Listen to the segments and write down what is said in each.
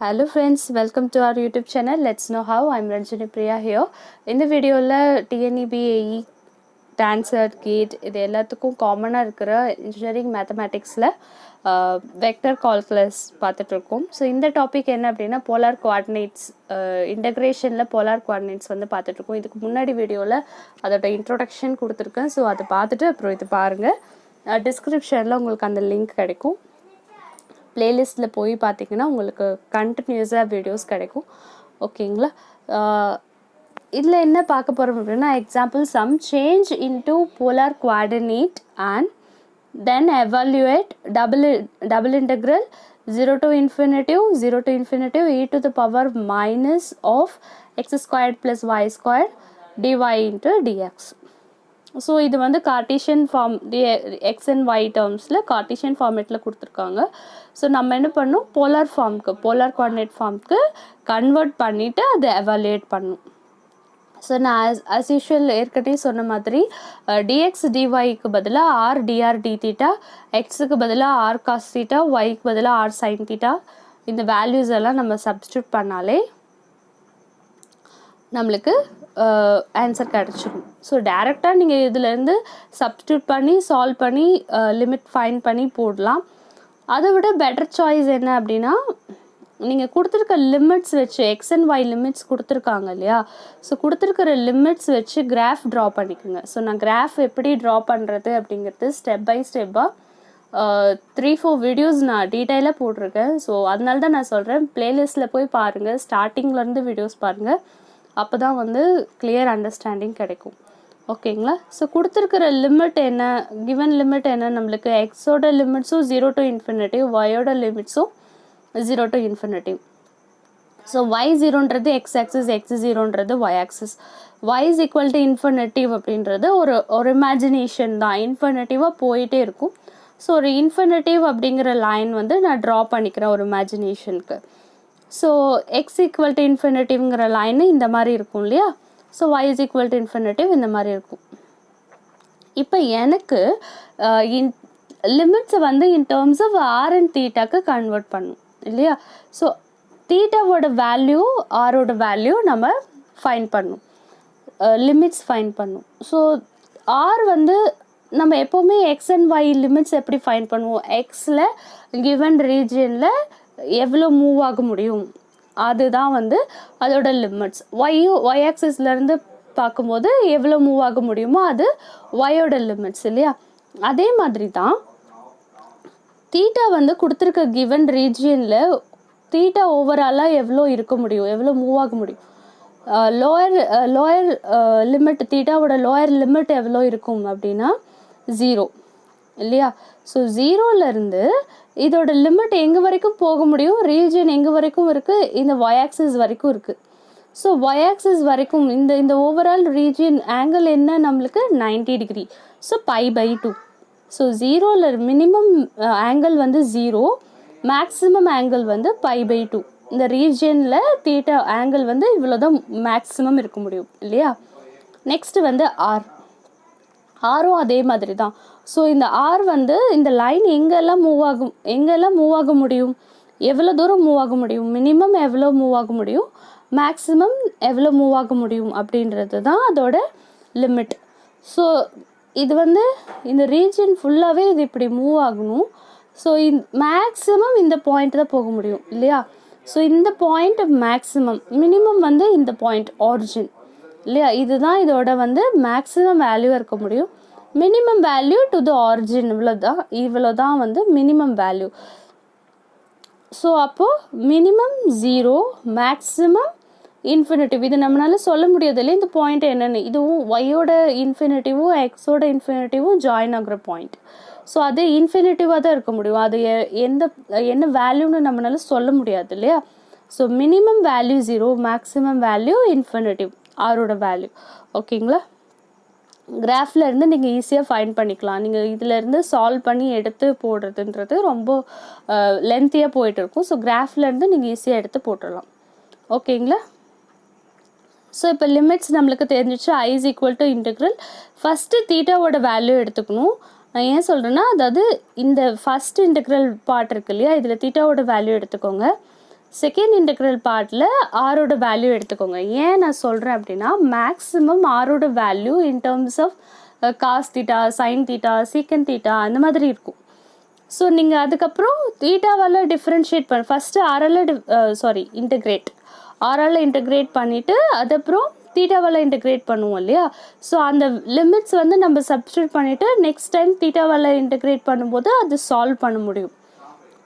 Hello friends, welcome to our YouTube channel. Let's know how. I'm Ranjini Priya here. In the video TNEB AE TANCET GATE இது எல்லாத்துக்கும் காமனாக இருக்கிற engineering மேத்தமேட்டிக்ஸில் vector calculus பார்த்துட்ருக்கோம். So இந்த topic என்ன அப்படின்னா போலார் கோஆர்டினேட்ஸ், இன்டகிரேஷனில் போலார் கோஆர்டினேட்ஸ் வந்து பார்த்துட்ருக்கோம். இதுக்கு முன்னாடி வீடியோவில் அதோட இன்ட்ரோடக்ஷன் கொடுத்துருக்கேன். ஸோ அதை பார்த்துட்டு அப்புறம் இது பாருங்கள். டிஸ்கிரிப்ஷனில் உங்களுக்கு அந்த லிங்க் கிடைக்கும். பிளேலிஸ்ட்டில் போய் பார்த்தீங்கன்னா உங்களுக்கு கண்டினியூஸாக வீடியோஸ் கிடைக்கும். ஓகேங்களா? இதில் என்ன பார்க்க போகிறோம் அப்படின்னா example some change into polar coordinate and then evaluate double integral 0 to infinity e to the power minus of x squared plus y squared dy into dx. So இது வந்து Cartesian form, x and y டேர்ம்ஸில் Cartesian ஃபார்மேட்டில் கொடுத்துருக்காங்க. So நம்ம என்ன பண்ணணும், polar polar coordinate ஃபார்முக்கு convert பண்ணிவிட்டு அதை எவாலுவேட் பண்ணணும். ஸோ நான் as usual ஏற்கனவே சொன்ன மாதிரி டிஎக்ஸ் டிஒய்க்கு பதிலாக ஆர் டிஆர் டி தீட்டா, எக்ஸுக்கு பதிலாக ஆர் காஸ் தீட்டா, ஒய்க்கு பதிலாக ஆர் சைன் தீட்டா, இந்த வேல்யூஸ் எல்லாம் நம்ம சப்ஸ்டியூட் பண்ணாலே நம்மளுக்கு ஆன்சர் கிடச்சிடும். ஸோ டேரெக்டாக நீங்கள் இதிலேருந்து சப்ஸ்டியூட் பண்ணி சால்வ் பண்ணி லிமிட் ஃபைன் பண்ணி போடலாம். அதை விட பெட்டர் சாய்ஸ் என்ன அப்படின்னா, நீங்கள் கொடுத்துருக்க லிமிட்ஸ் வச்சு எக்ஸ் அண்ட் ஒய் லிமிட்ஸ் கொடுத்துருக்காங்க இல்லையா, ஸோ கொடுத்துருக்கிற லிமிட்ஸ் வச்சு கிராஃப் ட்ரா பண்ணிக்கோங்க. ஸோ நான் கிராஃப் எப்படி ட்ரா பண்ணுறது அப்படிங்கிறது ஸ்டெப் பை ஸ்டெப்பாக 3-4 வீடியோஸ் நான் டீட்டெயிலாக போட்டிருக்கேன். ஸோ அதனால தான் நான் சொல்கிறேன், ப்ளேலிஸ்ட்டில் போய் பாருங்கள், ஸ்டார்டிங்லேருந்து வீடியோஸ் பாருங்கள். அப்போ தான் வந்து கிளியர் அண்டர்ஸ்டாண்டிங் கிடைக்கும். ஓகேங்களா? ஸோ கொடுத்துருக்கிற லிமிட் என்ன, கிவன் லிமிட் என்ன, நம்மளுக்கு எக்ஸோட லிமிட்ஸும் 0 to infinity, ஒயோட லிமிட்ஸும் 0 to infinity. ஸோ ஒய் ஜீரோன்றது எக்ஸ் ஆக்சிஸ், எக்ஸ் ஜீரோன்றது y axis. Y is equal to infinitive அப்படின்றது ஒரு இமேஜினேஷன் தான், இன்ஃபினிட்டிவாக போயிட்டே இருக்கும். ஸோ ஒரு இன்ஃபினிட்டிவ் அப்படிங்கிற லைன் வந்து நான் ட்ரா பண்ணிக்கிறேன் ஒரு இமேஜினேஷனுக்கு. ஸோ எக்ஸ் ஈக்குவல் டு இன்ஃபினிட்டிவ்ங்கிற லைனு இந்த மாதிரி இருக்கும் இல்லையா. So y is equal to infinitive இந்த மாதிரி இருக்கும். இப்போ எனக்கு லிமிட்ஸை வந்து in terms of r and தீட்டாக்கு கன்வெர்ட் பண்ணும் இல்லையா. ஸோ தீட்டாவோட வேல்யூ ஆரோட வேல்யூ நம்ம ஃபைன் பண்ணும், லிமிட்ஸ் ஃபைன் பண்ணும். ஸோ ஆர் வந்து நம்ம எப்போவுமே எக்ஸ் அண்ட் ஒய் லிமிட்ஸ் எப்படி ஃபைன் பண்ணுவோம், எக்ஸில் கிவன் ரீஜியனில் எவ்வளோ மூவ் ஆக முடியும் அதுதான் வந்து அதோட லிமிட்ஸ். ஒய் ஆக்சிஸ்லேருந்து பார்க்கும்போது எவ்வளோ மூவ் ஆக முடியுமோ அது ஒயோட லிமிட்ஸ் இல்லையா. அதே மாதிரி தான் தீட்டா வந்து கொடுத்துருக்க கிவன் ரீஜியனில் தீட்டா ஓவராலாக எவ்வளோ இருக்க முடியும், எவ்வளோ மூவ் ஆக முடியும். லோயர் லிமிட், தீட்டாவோட லோயர் லிமிட் எவ்வளோ இருக்கும் அப்படின்னா 0 இல்லையா. ஸோ 0லேருந்து இதோட லிமிட் எங்கே வரைக்கும் போக முடியும், ரீஜியன் எங்கே வரைக்கும் இருக்குது, இந்த ஒய் ஆக்சிஸ் வரைக்கும் இருக்குது. ஸோ ஒய் ஆக்சிஸ் வரைக்கும் இந்த ஓவரால் ரீஜியன் ஆங்கிள் என்ன நம்மளுக்கு 90 டிகிரி. ஸோ π/2. ஸோ 0ல் மினிமம் ஆங்கிள் வந்து 0, மேக்ஸிமம் ஆங்கிள் வந்து π/2. இந்த ரீஜியனில் தீட்டா ஆங்கிள் வந்து இவ்வளோ தான் மேக்ஸிமம் இருக்க முடியும் இல்லையா. நெக்ஸ்ட்டு வந்து ஆரும் அதே மாதிரி தான். ஸோ இந்த ஆர் வந்து இந்த லைன் எங்கெல்லாம் மூவ் ஆக முடியும், எவ்வளோ தூரம் மூவ் ஆக முடியும், மினிமம் எவ்வளோ மூவ் ஆக முடியும், மேக்ஸிமம் எவ்வளோ மூவ் ஆக முடியும் அப்படின்றது தான் அதோட லிமிட். ஸோ இது வந்து இந்த ரீஜன் ஃபுல்லாகவே இது இப்படி மூவ் ஆகணும். ஸோ மேக்ஸிமம் இந்த பாயிண்ட் தான் போக முடியும் இல்லையா. ஸோ இந்த பாயிண்ட் மேக்ஸிமம், மினிமம் வந்து இந்த பாயிண்ட் ஆரிஜின் இல்லையா. இதுதான் இதோட வந்து மேக்ஸிமம் வேல்யூ இருக்க முடியும். Minimum value to the origin இவ்வளோ தான் வந்து மினிமம் வேல்யூ. ஸோ அப்போது மினிமம் 0, மேக்ஸிமம் இன்ஃபினிட்டிவ். இது நம்மளால சொல்ல முடியாது இல்லை இந்த பாயிண்ட் என்னென்னு. இதுவும் ஒய்யோட இன்ஃபினிட்டிவும் எக்ஸோட இன்ஃபினிட்டிவும் ஜாயின் ஆகிற பாயிண்ட். ஸோ அது இன்ஃபினிட்டிவாக தான் இருக்க முடியும், அது என்ன வேல்யூன்னு நம்மளால சொல்ல முடியாது இல்லையா. So minimum value 0, maximum value infinitive ஆரோட வேல்யூ. ஓகேங்களா? கிராஃபில் இருந்து நீங்கள் ஈஸியாக ஃபைண்ட் பண்ணிக்கலாம். நீங்கள் இதிலேருந்து சால்வ் பண்ணி எடுத்து போடுறதுன்றது ரொம்ப லென்த்தியாக போயிட்டு இருக்கும். ஸோ கிராஃப்லேருந்து நீங்கள் ஈஸியாக எடுத்து போட்டுடலாம். ஓகேங்களா? ஸோ இப்போ லிமிட்ஸ் நம்மளுக்கு தெரிஞ்சிச்சு. i is equal to integral first தீட்டாவோட வேல்யூ எடுத்துக்கணும். நான் ஏன் சொல்கிறேன்னா, அதாவது இந்த ஃபஸ்ட் இன்டெக்ரல் பார்ட் இருக்கு இல்லையா, இதில் தீட்டாவோட வேல்யூ எடுத்துக்கோங்க. செகண்ட் இன்டெக்ரல் பார்ட்டில் ஆரோட வேல்யூ எடுத்துக்கோங்க. ஏன் நான் சொல்கிறேன் அப்படின்னா மேக்ஸிமம் ஆரோட value in terms of cos theta, sine theta, secant theta அந்த மாதிரி இருக்கும். ஸோ நீங்கள் அதுக்கப்புறம் தீட்டாவால் டிஃப்ரென்ஷியேட் ஃபஸ்ட்டு ஆரால் இன்டெக்ரேட் பண்ணிவிட்டு அதுக்கப்புறம் தீட்டாவால் இன்டெக்ரேட் பண்ணுவோம் இல்லையா. ஸோ அந்த லிமிட்ஸ் வந்து நம்ம சப்ஸ்டியூட் பண்ணிவிட்டு நெக்ஸ்ட் டைம் தீட்டாவால் இன்டெக்ரேட் பண்ணும்போது அது சால்வ் பண்ண முடியும்.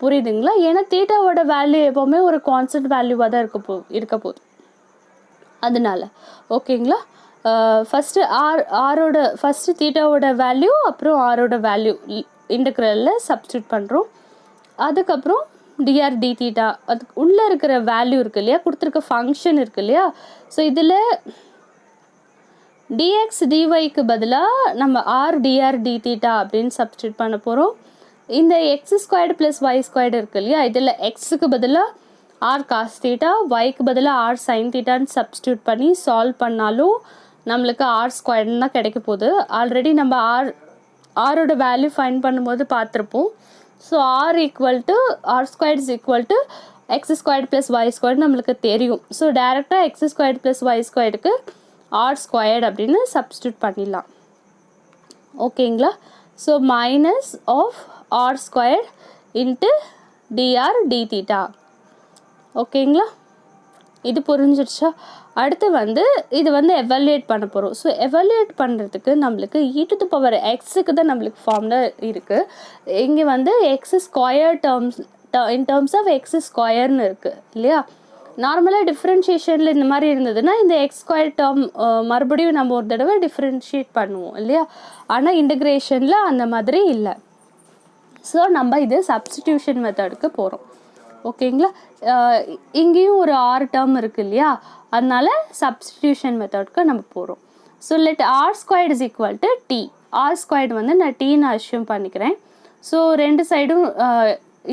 புரியுதுங்களா? ஏன்னா தீட்டாவோட வேல்யூ எப்போவுமே ஒரு கான்ஸ்டன்ட் வேல்யூவாக தான் இருக்க போகுது. அதனால ஓகேங்களா. ஃபஸ்ட்டு தீட்டாவோட வேல்யூ அப்புறம் ஆரோட வேல்யூ இன்டெக்ரலில் சப்ஸ்டியூட் பண்ணுறோம். அதுக்கப்புறம் டிஆர் டி தீட்டா அதுக்கு உள்ளே இருக்கிற வேல்யூ இருக்குது இல்லையா, கொடுத்துருக்க ஃபங்க்ஷன் இருக்குது இல்லையா. ஸோ இதில் டிஎக்ஸ் டிஒய்க்கு பதிலாக நம்ம ஆர் டிஆர் டி தீட்டா அப்படின்னு சப்ஸ்டியூட் பண்ண போகிறோம். இந்த x² + y² இருக்குது இல்லையா, இதில் எக்ஸுக்கு பதிலாக ஆர் காஸ் தீட்டா, ஒய்க்கு பதிலாக ஆர் சைன் தீட்டான்னு சப்ஸ்டியூட் பண்ணி சால்வ் பண்ணாலும் நம்மளுக்கு r² தான் கிடைக்க போகுது. ஆல்ரெடி நம்ம ஆரோட வேல்யூ ஃபைண்ட் பண்ணும்போது பார்த்துருப்போம். ஸோ r² = x² + y² நம்மளுக்கு தெரியும். ஸோ டேரெக்டாக x² + y²க்கு r² அப்படின்னு சப்ஸ்டியூட் பண்ணிடலாம். ஓகேங்களா. So minus of r² into dr d theta. ஓகேங்களா, இது புரிஞ்சிடுச்சா? அடுத்து வந்து இது வந்து எவாலுவேட் பண்ண போகிறோம். ஸோ எவாலுவேட் பண்ணுறதுக்கு நம்மளுக்கு e⁻x தான் நம்மளுக்கு ஃபார்ம்ல இருக்குது. இங்கே வந்து x² in terms of x² இருக்குது இல்லையா. நார்மலாக டிஃப்ரென்ஷியேஷனில் இந்த மாதிரி இருந்ததுன்னா இந்த x² டேர்ம் மறுபடியும் நம்ம ஒரு தடவை டிஃப்ரென்ஷியேட் பண்ணுவோம் இல்லையா. ஆனால் இன்டகிரேஷனில் அந்த மாதிரி இல்லை. ஸோ நம்ம இது சப்ஸ்டிடியூஷன் மெத்தடுக்கு போகிறோம். ஓகேங்களா. இங்கேயும் ஒரு ஆர் டேர்ம் இருக்குது இல்லையா, அதனால சப்ஸ்டிடியூஷன் மெத்தடுக்கு நம்ம போகிறோம். So let r² = t. r² வந்து நான் டீன்னு அஷ்யூம் பண்ணிக்கிறேன். ஸோ ரெண்டு சைடும்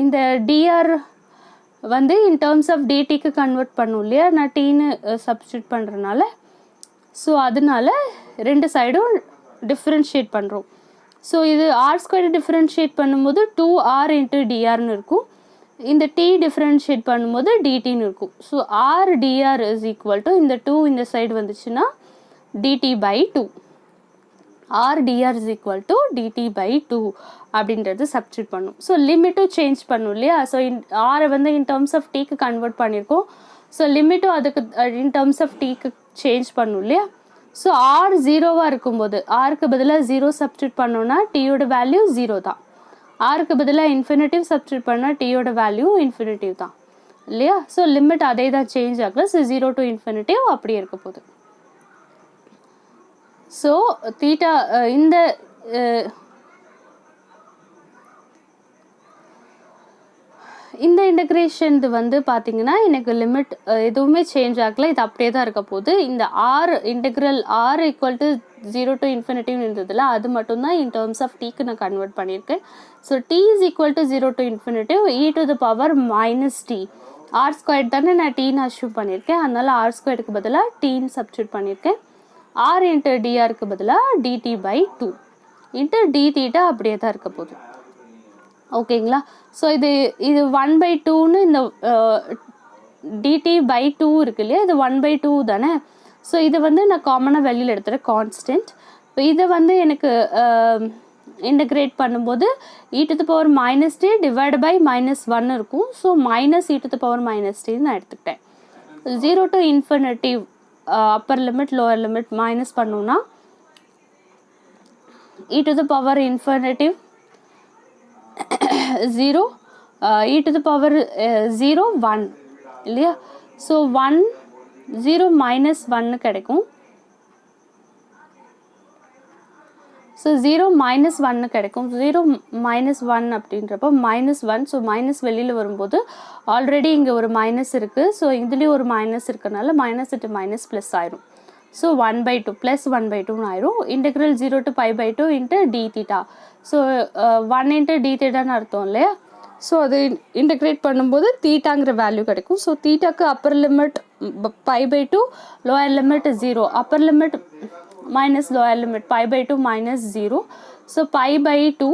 இந்த dr வந்து இன் டேர்ம்ஸ் ஆஃப் dtக்கு கன்வெர்ட் பண்ணும் இல்லையா, நான் டீன்னு சப்ஸ்டியூட் பண்ணுறதுனால. ஸோ அதனால ரெண்டு சைடும் டிஃப்ரென்ஷியேட் பண்ணுறோம். ஸோ இது r² டிஃப்ரென்ஷியேட் பண்ணும்போது 2r × dr இருக்கும். இந்த t டிஃப்ரென்ஷியேட் பண்ணும்போது dtன்னு இருக்கும். ஸோ r dr = இந்த 2 இந்த சைடு வந்துச்சுன்னா dt/2. r dr = dt/2 அப்படின்றது சப்ஸ்டியூட் பண்ணும். ஸோ லிமிட்டும் சேஞ்ச் பண்ணும் இல்லையா. ஸோ ஆரை வந்து இன் டேர்ம்ஸ் ஆஃப் டீக்கு கன்வெர்ட் பண்ணியிருக்கோம். ஸோ லிமிட்டும் அதுக்கு இன் டேர்ம்ஸ் ஆஃப் டீக்கு சேஞ்ச் பண்ணும் இல்லையா. ஸோ ஆர் 0வாக இருக்கும்போது ஆருக்கு பதிலாக 0 சப்ஸ்டியூட் பண்ணோன்னா டீயோட வேல்யூ 0 தான். ஆருக்கு பதிலாக இன்ஃபினிட்டிவ் சப்ஸ்டியூட் பண்ணால் டீயோட வேல்யூ இன்ஃபினிட்டிவ் தான் இல்லையா. ஸோ லிமிட் அதே தான் சேஞ்ச் ஆகல. ஸோ 0 to ∞ அப்படியே இருக்க போகுது. ஸோ தீட்டா இந்த இன்டகிரேஷன் வந்து பார்த்தீங்கன்னா எனக்கு லிமிட் எதுவுமே சேஞ்ச் ஆகலை, இது அப்படியே தான் இருக்க போகுது. இந்த இன்டெக்ரல் r = 0 to ∞ இருந்ததில்ல, அது மட்டும்தான் இன் டேர்ம்ஸ் ஆஃப் டீக்கு நான் கன்வெர்ட் பண்ணியிருக்கேன். So t = 0 to ∞ e⁻−t. r² தானே நான் டீன்னு அஷ்யூம் பண்ணியிருக்கேன், அதனால r²க்கு பதிலாக டீன்னு சப்ஸ்டியூட் பண்ணியிருக்கேன். r × dr பதிலாக dt/2 × d தீட்டா அப்படியே தான் இருக்க போகுது. ஓகேங்களா. ஸோ இது 1/2ன்னு இந்த dt/2 இருக்கு இல்லையா, இது 1/2 தானே. ஸோ இதை வந்து நான் காமனாக வெளியில் எடுத்துகிறேன் கான்ஸ்டன்ட். இப்போ இதை வந்து எனக்கு இன்டகிரேட் பண்ணும்போது e⁻−t /−1 இருக்கும். ஸோ -e⁻−t நான் எடுத்துக்கிட்டேன். 0 to ∞ upper limit lower limit minus பண்ணோன்னா e⁻∞ 0 e⁻0 1 இல்லையா. ஸோ 0 - 1 கிடைக்கும். ஸோ 0 - 1 கிடைக்கும். 0 - 1 அப்படின்றப்போ -1. ஸோ மைனஸ் வெளியில் வரும்போது ஆல்ரெடி இங்கே ஒரு மைனஸ் இருக்குது. ஸோ இதுலேயும் ஒரு மைனஸ் இருக்கிறனால -* ப்ளஸ் ஆயிரும். ஸோ 1/2 + 1/2 ஆயிரும். இன்டெக்ரல் 0 to π/2 × d தீட்டா. ஸோ 1 × d தீட்டான்னு அர்த்தம் இல்லையா. ஸோ அது இன்டெக்ரேட் பண்ணும்போது தீட்டாங்கிற வேல்யூ கிடைக்கும். ஸோ தீட்டாக்கு upper limit π/2, lower limit 0, upper limit minus lower limit π/2 - 0. So π/2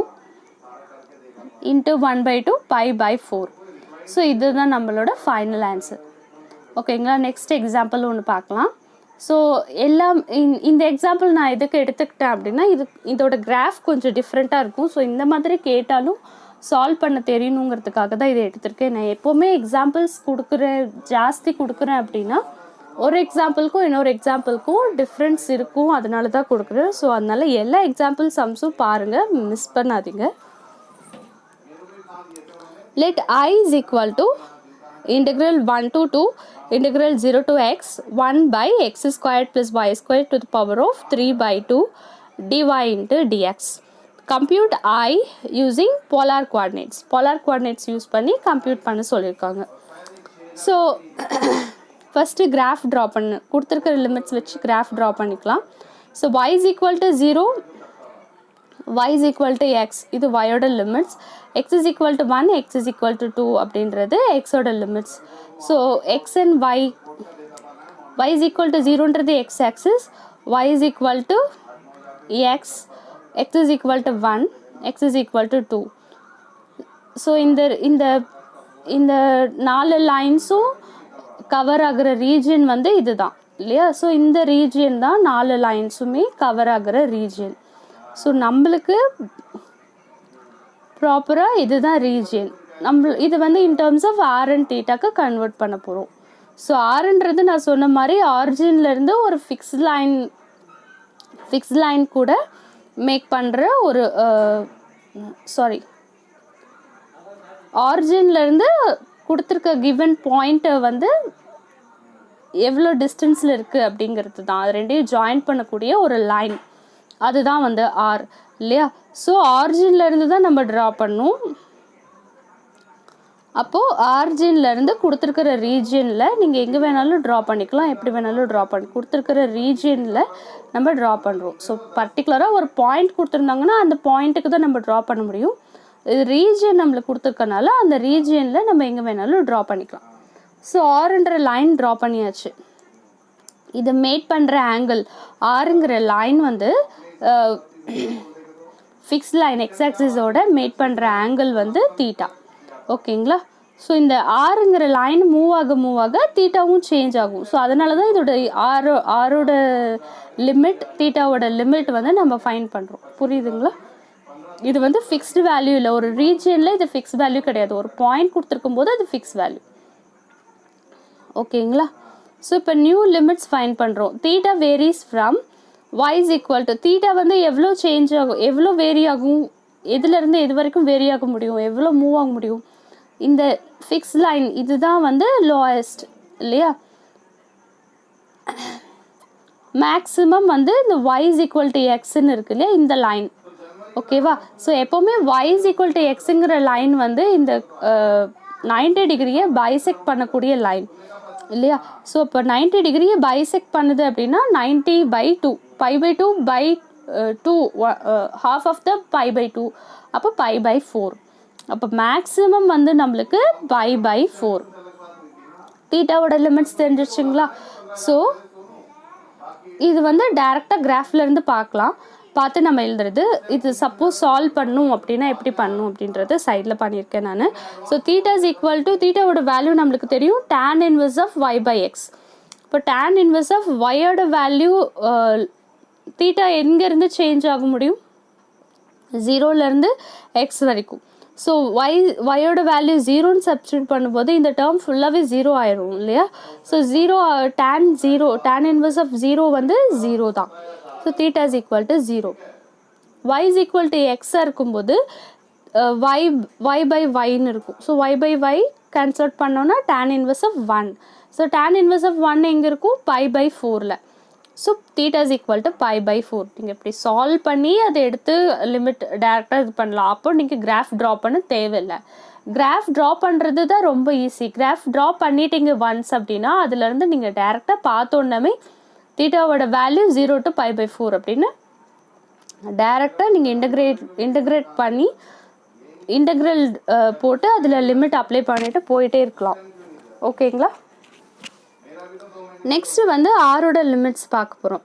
× 1/2 π/4. So இதுதான் நம்மளோட ஃபைனல் ஆன்சர். ஓகேங்களா? நெக்ஸ்ட் எக்ஸாம்பிள் ஒன்று பார்க்கலாம். ஸோ எல்லாம் இந்த எக்ஸாம்பிள் நான் எதுக்கு எடுத்துக்கிட்டேன் அப்படின்னா, இதோட கிராஃப் கொஞ்சம் டிஃப்ரெண்ட்டாக இருக்கும். ஸோ இந்த மாதிரி கேட்டாலும் சால்வ் பண்ண தெரியணுங்கிறதுக்காக தான் இதை எடுத்திருக்கேன். நான் எப்போவுமே எக்ஸாம்பிள்ஸ் ஜாஸ்தி கொடுக்குறேன் அப்படின்னா ஒரு எக்ஸாம்பிளுக்கும் இன்னொரு எக்ஸாம்பிளுக்கும் டிஃப்ரென்ஸ் இருக்கும், அதனால தான் கொடுக்குறேன். ஸோ அதனால் எல்லா எக்ஸாம்பிள் சம்ஸும் பாருங்கள், மிஸ் பண்ணாதீங்க. Let I is equal to integral 1 to 2 integral 0 to x 1 by x squared plus y squared to the power of 3 by 2 dy into dx. Compute I using polar coordinates. Polar coordinates use பண்ணி compute பண்ண சொல்லியிருக்காங்க. So first graph draw கொடுத்துருக்கிற limits வச்சு graph draw பண்ணிக்கலாம். So y is equal to 0, y is equal to x, இது y-ஓட limits. x is equal to 1, x is equal to 2 அப்படின்றது x-ஓட limits. So x and y is equal to 0ன்றது x axis, y is equal to x is equal to 1, x is equal to 2. So இந்த 4 லைன்ஸும் cover ஆகிற region வந்து இதுதான் இல்லையா? So இந்த region தான் 4 லைன்ஸுமே கவர் ஆகிற ரீஜியன். ஸோ நம்மளுக்கு ப்ராப்பராக இதுதான் ரீஜியன். இது வந்து in terms of r and தீட்டாக்கு கன்வெர்ட் பண்ண போகிறோம். ஸோ ஆர்ன்றது நான் சொன்ன மாதிரி ஆரிஜின்லேருந்து ஒரு ஃபிக்ஸ் லைன் கூட மேக் பண்ணுற ஒரு ஆரிஜின்லேருந்து கொடுத்துருக்க கிவன் பாயிண்ட்டை வந்து எவ்வளோ டிஸ்டன்ஸில் இருக்குது அப்படிங்கிறது தான். அது ரெண்டையும் ஜாயின் பண்ணக்கூடிய ஒரு லைன், அதுதான் வந்து ஆர் இல்லையா? ஸோ ஆரிஜின்லேருந்து தான் நம்ம ட்ரா பண்ணணும். அப்போது ஆரிஜின்லேருந்து கொடுத்துருக்கிற ரீஜியனில் நீங்கள் எங்கே வேணாலும் ட்ரா பண்ணிக்கலாம், எப்படி வேணாலும் ட்ரா கொடுத்துருக்கிற ரீஜியனில் நம்ம ட்ரா பண்ணுறோம். ஸோ பர்டிகுலராக ஒரு பாயிண்ட் கொடுத்துருந்தாங்கன்னா அந்த பாயிண்ட்டுக்கு தான் நம்ம ட்ரா பண்ண முடியும். இது ரீஜியன் நம்மளுக்கு கொடுத்துருக்கனால அந்த ரீஜியனில் நம்ம எங்கே வேணாலும் ட்ரா பண்ணிக்கலாம். ஸோ ஆறுன்ற லைன் ட்ரா பண்ணியாச்சு. இதை மேட் பண்ணுற ஆங்கிள் ஆறுங்கிற லைன் வந்து ஃபிக்ஸ் லைன் எக்ஸ் ஆக்சிஸோட மேட் பண்ணுற ஆங்கிள் வந்து தீட்டா. ஓகேங்களா? ஸோ இந்த ஆறுங்கிற லைன் மூவ் ஆக தீட்டாவும் சேஞ்ச் ஆகும். ஸோ அதனால தான் இதோட ஆரோட லிமிட் தீட்டாவோட லிமிட் வந்து நம்ம ஃபைன் பண்ணுறோம். புரியுதுங்களா? இது வந்து ஃபிக்ஸ்டு வேல்யூ இல்லை, ஒரு ரீஜியனில் இது ஃபிக்ஸ் வேல்யூ கிடையாது. ஒரு பாயிண்ட் கொடுத்துருக்கும் போது அது ஃபிக்ஸ் வேல்யூ. ஓகேங்களா? ஸோ இப்போ நியூ லிமிட்ஸ் ஃபைன் பண்ணுறோம். Theta varies from y is equal to theta வந்து எவ்வளோ சேஞ்ச் ஆகும், எவ்வளோ வேரி ஆகும், எதுலேருந்து எது வரைக்கும் வேரி ஆக முடியும், எவ்வளோ மூவ் ஆக முடியும். இந்த ஃபிக்ஸ் லைன் இதுதான் வந்து லோயஸ்ட் இல்லையா? மேக்ஸிமம் வந்து இந்த y is equal to xன்னு இருக்கு இல்லையா, இந்த லைன். ஓகேவா? ஸோ எப்போவுமே y is equal to xங்கிற லைன் வந்து இந்த 90 டிகிரியை பைசெக்ட் பண்ணக்கூடிய லைன் இல்லையா? ஸோ இப்போ 90 டிகிரியை பைசெக்ட் பண்ணுது அப்படின்னா 90/2 π/2 by 2 half of the π/2 அப்போ π/4. அப்போ மேக்ஸிமம் வந்து நம்மளுக்கு π/4. தீட்டாவோட லிமிட்ஸ் தெரிஞ்சிருச்சுங்களா? ஸோ இது வந்து டைரெக்டாக கிராஃப்லேருந்து பார்த்து நம்ம எழுதுறது. இது சப்போஸ் சால்வ் பண்ணணும் அப்படின்னா எப்படி பண்ணணும் அப்படின்றது சைடில் பண்ணியிருக்கேன் நான். So theta is equal to தீட்டாவோட வேல்யூ நம்மளுக்கு தெரியும், tan இன்வர்ஸ் ஆஃப் y/x. இப்போ tan இன்வர்ஸ் ஆஃப் ஒய்யோட வேல்யூ தீட்டா எங்கேருந்து சேஞ்ச் ஆக முடியும், 0லேருந்து x வரைக்கும். ஸோ ஒய்யோட வேல்யூ 0ன்னு சப்ஸ்டியூட் பண்ணும்போது இந்த டேர்ம் ஃபுல்லாகவே 0 ஆயிரும் இல்லையா? ஸோ tan இன்வர்ஸ் ஆஃப் 0 வந்து 0 தான். So theta is equal to 0. y is equal to எக்ஸாக இருக்கும்போது y/yன்னு இருக்கும். ஸோ y/y கேன்சல் அவுட் பண்ணோன்னா tan inverse of 1. So tan inverse of 1 எங்கே இருக்கும், π/4ல். So theta is equal to π/4. நீங்கள் இப்படி சால்வ் பண்ணி அதை எடுத்து லிமிட் டேரெக்டாக இது பண்ணலாம். அப்போ நீங்கள் கிராஃப் ட்ரா பண்ண தேவையில்லை. கிராஃப் ட்ரா பண்ணுறது தான் ரொம்ப ஈஸி. கிராஃப் ட்ரா பண்ணிட்டீங்க ஒன்ஸ் அப்படின்னா அதுலேருந்து நீங்கள் டேரெக்டாக பார்த்தோன்னே தீட்டாவோட வேல்யூ 0 to π/4 அப்படின்னு டேரெக்டாக நீங்கள் இன்டகிரேட் பண்ணி இன்டகிரல் போட்டு அதில் லிமிட் அப்ளை பண்ணிவிட்டு போயிட்டே இருக்கலாம். ஓகேங்களா? நெக்ஸ்ட்டு வந்து ஆரோட லிமிட்ஸ் பார்க்க போகிறோம்.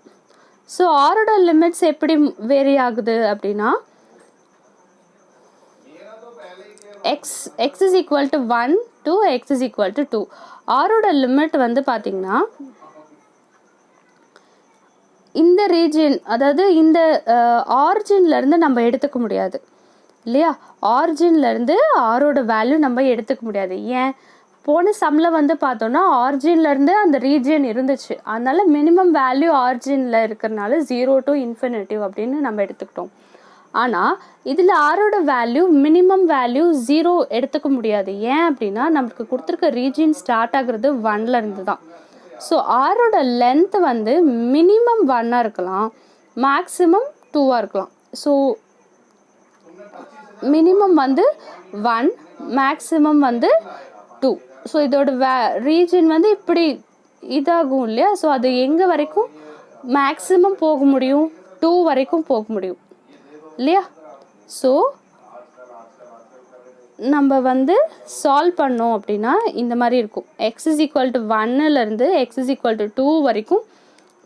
ஸோ ஆரோட லிமிட்ஸ் எப்படி வேரி ஆகுது அப்படின்னா x is equal to 1 to x is equal to 2. ஆரோட லிமிட் வந்து பார்த்திங்கன்னா இந்த ரீஜியன், அதாவது இந்த ஆரிஜின்லேருந்து நம்ம எடுத்துக்க முடியாது இல்லையா. ஆரிஜின்லேருந்து ஆரோட வேல்யூ நம்ம எடுத்துக்க முடியாது. ஏன், போன சம்மில் வந்து பார்த்தோன்னா ஆரிஜின்லேருந்து அந்த ரீஜியன் இருந்துச்சு, அதனால் மினிமம் வேல்யூ ஆரிஜினில் இருக்கிறனால 0 to infinity அப்படின்னு நம்ம எடுத்துக்கிட்டோம். ஆனால் இதில் ஆரோட வேல்யூ மினிமம் வேல்யூ 0 எடுத்துக்க முடியாது. ஏன் அப்படின்னா நமக்கு கொடுத்துருக்க ரீஜியன் ஸ்டார்ட் ஆகுறது 1லேருந்து தான். ஸோ ஆரோட லென்த் வந்து மினிமம் 1ஆக இருக்கலாம், மேக்ஸிமம் 2ஆக இருக்கலாம். ஸோ மினிமம் வந்து 1, மேக்ஸிமம் வந்து 2. ஸோ இதோட ரீஜியன் வந்து இப்படி இதாகும் இல்லையா. ஸோ அது எங்கே வரைக்கும் மேக்ஸிமம் போக முடியும், 2 வரைக்கும் போக முடியும் இல்லையா. ஸோ நம்ம வந்து சால்வ் பண்ணோம் அப்படின்னா இந்த மாதிரி இருக்கும். எக்ஸ் இஸ் ஈக்குவல் டு 1லேருந்து எக்ஸ் இஸ் ஈக்குவல் டு 2 வரைக்கும்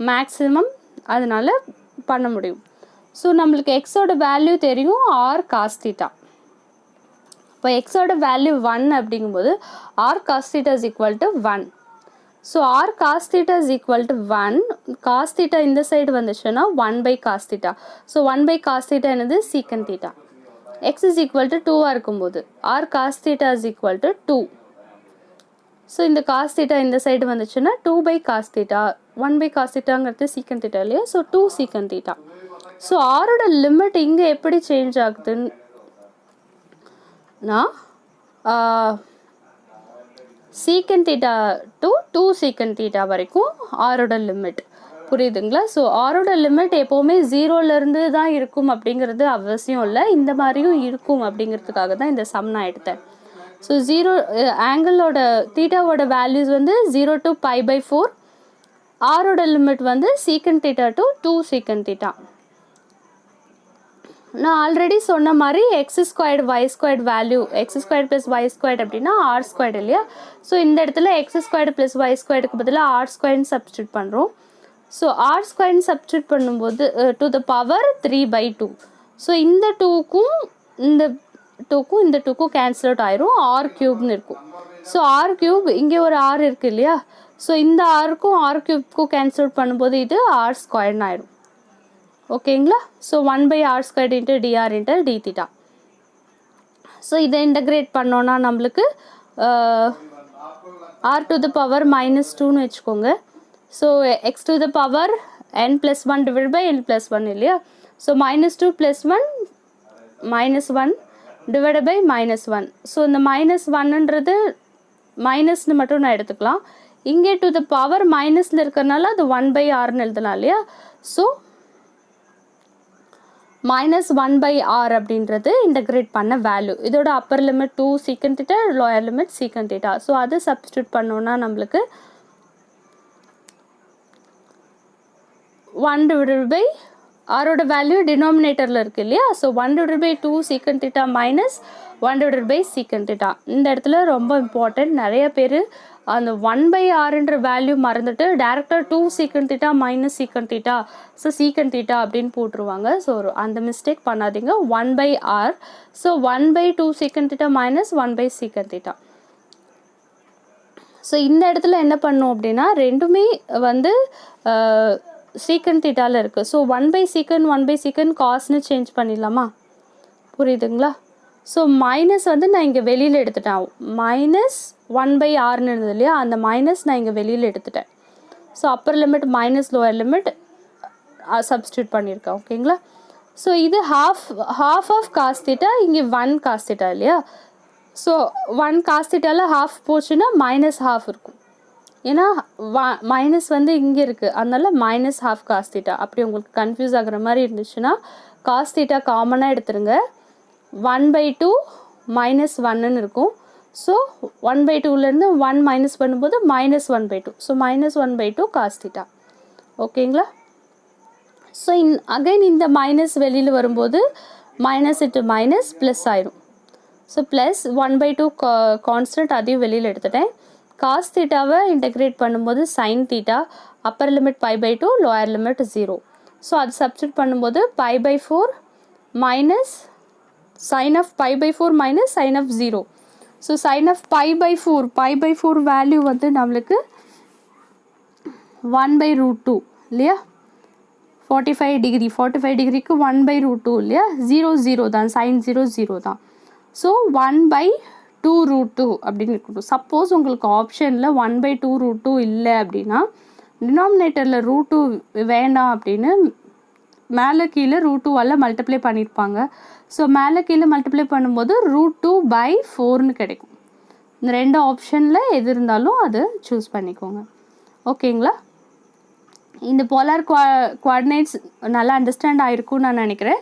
மேக்ஸிமம் அதனால் பண்ண முடியும். ஸோ நம்மளுக்கு எக்ஸோட வேல்யூ தெரியும் ஆர் காஸ் தீட்டா. இப்போ எக்ஸோட வேல்யூ 1 அப்படிங்கும்போது r cos theta is equal to 1. So r cos theta is equal to 1. Cos theta இந்த சைடு வந்துச்சுன்னா 1/cos theta. So 1/cos theta என்னது, secant theta. X is equal to 2ஆக இருக்கும்போது r cos theta is equal to 2. So இந்த cos theta இந்த side வந்துச்சுன்னா 2/cos theta. 1/cos தீட்டாங்கிறது சீக்கன் theta இல்லையா. ஸோ 2 சீக்கன் தீட்டா. ஸோ ஆரோட லிமிட் இங்கே எப்படி சேஞ்ச் ஆகுதுன்னா சீக்கன் தீட்டா டு 2 சீக்கன் தீட்டா வரைக்கும் ஆரோட லிமிட். புரியுதுங்களா. ஸோ ஆரோட லிமிட் எப்போவுமே 0லேருந்து தான் இருக்கும் அப்படிங்கிறது அவசியம் இல்லை, இந்த மாதிரியும் இருக்கும் அப்படிங்கிறதுக்காக தான் இந்த சம் நான் எடுத்தேன். ஸோ 0 ஆங்கிளோட தீட்டாவோட வேல்யூஸ் வந்து 0 to π/4. ஆரோட லிமிட் வந்து சீக்கன் தீட்டா டு 2 சீக்கன் தீட்டா. நான் ஆல்ரெடி சொன்ன மாதிரி x² y² value x² + y² அப்படின்னா r² இல்லையா. ஸோ இந்த இடத்துல x² + y²க்கு பதிலாக r² சப்ஸ்டியூட் பண்ணுறோம். ஸோ r² சப்ஸ்டியூட் பண்ணும்போது டு த பவர் 3/2. ஸோ இந்த 2க்கும் இந்த 2க்கும் கேன்சல் அவுட் ஆயிரும், r³ இருக்கும். ஸோ r³ இங்கே ஒரு r இருக்குது இல்லையா. ஸோ இந்த r-க்கும் r³ கேன்சல் அவுட் பண்ணும்போது இது r² ஆயிரும். ஓகேங்களா. So 1/r² × dr × dθ. So இதை இன்டகிரேட் பண்ணோன்னா நம்மளுக்கு r to the power -2ன்னு வச்சுக்கோங்க. So x to the power n+1 / n+1 இல்லையா. ஸோ -2 + 1 -1 / -1. ஸோ இந்த -1ன்றது மைனஸ்னு மட்டும் நான் எடுத்துக்கலாம். இங்கே டு த பவர் மைனஸில் இருக்கிறனால அது 1/rன்னு எழுதலாம் இல்லையா. ஸோ -1/r அப்படின்றது இன்டகிரேட் பண்ண வேல்யூ. இதோட அப்பர் லிமிட் 2 சீக்கன் தீட்டா, லோயர் லிமிட் சீக்கன் தீட்டா. ஸோ அது சப்ஸ்டியூட் பண்ணோன்னா நம்மளுக்கு 1/, ஆரோட வேல்யூ டினாமினேட்டரில் இருக்குது இல்லையா. ஸோ 1/2 சீக்கன் தீட்டா -1/, சீக்கன் தீட்டா. இந்த இடத்துல ரொம்ப இம்பார்ட்டன்ட், நிறைய பேர் அந்த 1/rன்ற வேல்யூ மறந்துட்டு டேரெக்டாக 2 சீக்கன் தீட்டா -சீக்கன் தீட்டா, ஸோ சீக்கன் தீட்டா அப்படின்னு போட்டுருவாங்க. ஸோ அந்த மிஸ்டேக் பண்ணாதீங்க. 1/r. ஸோ 1/2 சீக்கன் தீட்டா -1/ சீக்கன் தீட்டா. ஸோ இந்த இடத்துல என்ன பண்ணோம் அப்படின்னா ரெண்டுமே வந்து சீக்கன் தீட்டாவில் இருக்குது. ஸோ 1/sec காஸ்ன்னு சேஞ்ச் பண்ணிடலாமா, புரியுதுங்களா. ஸோ மைனஸ் வந்து நான் இங்கே வெளியில் எடுத்துட்டேன், -1/rன்னு இருந்தது இல்லையா, அந்த மைனஸ் நான் இங்கே வெளியில் எடுத்துட்டேன். So upper limit minus lower limit substitute பண்ணியிருக்கேன். ஓகேங்களா. ஸோ இது half ஆஃப் காஸ் தீட்டா, இங்கே 1 காஸ் தீட்டா இல்லையா. ஸோ 1 காஸ் தீட்டாவில் half போச்சுன்னா -half இருக்கும். ஏன்னா மைனஸ் வந்து இங்கே இருக்குது, அதனால -half காஸ் தீட்டா. அப்படி உங்களுக்கு கன்ஃபியூஸ் ஆகுற மாதிரி இருந்துச்சுன்னா காஸ் தீட்டா காமனாக எடுத்துருங்க. 1/2 -1ன்னு இருக்கும். ஸோ 1/2லேருந்து 1 மைனஸ் பண்ணும்போது -1/2. So -1/2 cos theta. ஓகேங்களா. ஸோ அகைன் இந்த மைனஸ் வெளியில் வரும்போது மைனஸ் இன்ட்டு மைனஸ் ப்ளஸ் ஆயிடும். ஸோ ப்ளஸ் 1/2 கான்ஸ்டன்ட், அதையும் வெளியில் எடுத்துட்டேன். காஸ் தீட்டாவை இன்டகிரேட் பண்ணும்போது sine theta, upper limit π/2, lower limit 0. So அது சப்ஸ்டியூட் பண்ணும்போது π/4 minus sine of π/4 minus sine of 0. So sine of pi pi four value வந்து நம்மளுக்கு 1/√2 இல்லையா? 45 டிகிரிக்கு 1/√2 இல்லையா? 0 தான், சைன் 0 தான். ஸோ 1/2√2 அப்படின்னு இருக்கட்டும். சப்போஸ் உங்களுக்கு ஆப்ஷனில் 1/2√2 இல்லை அப்படின்னா டினாமினேட்டரில் √2 வேண்டாம் அப்படின்னு மேலே கீழே √2வால் மல்டிப்ளை பண்ணியிருப்பாங்க. ஸோ மேலே கீழே மல்டிப்ளை பண்ணும்போது √2/4ன்னு கிடைக்கும். இந்த 2 ஆப்ஷனில் எது இருந்தாலும் அதை சூஸ் பண்ணிக்கோங்க. ஓகேங்களா? இந்த போலார் குவாடினேட்ஸ் நல்லா அண்டர்ஸ்டாண்ட் ஆகிருக்கும்னு நான் நினைக்கிறேன்.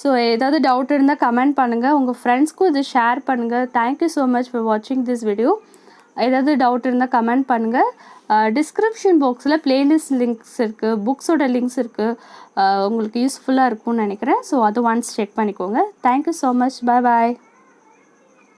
ஸோ ஏதாவது டவுட் இருந்தால் கமெண்ட் பண்ணுங்கள், உங்கள் ஃப்ரெண்ட்ஸ்க்கும் இது ஷேர் பண்ணுங்கள். தேங்க்யூ ஸோ மச் ஃபார் வாட்சிங் திஸ் வீடியோ. ஏதாவது டவுட் இருந்தால் கமெண்ட் பண்ணுங்கள். டிஸ்கிரிப்ஷன் பாக்ஸில் பிளேலிஸ்ட் லிங்க்ஸ் இருக்குது, புக்ஸோட லிங்க்ஸ் இருக்குது, உங்களுக்கு யூஸ்ஃபுல்லாக இருக்கும்னு நினைக்கிறேன். ஸோ அது ஒன்ஸ் செக் பண்ணிக்கோங்க. Thank you so much. பாய்.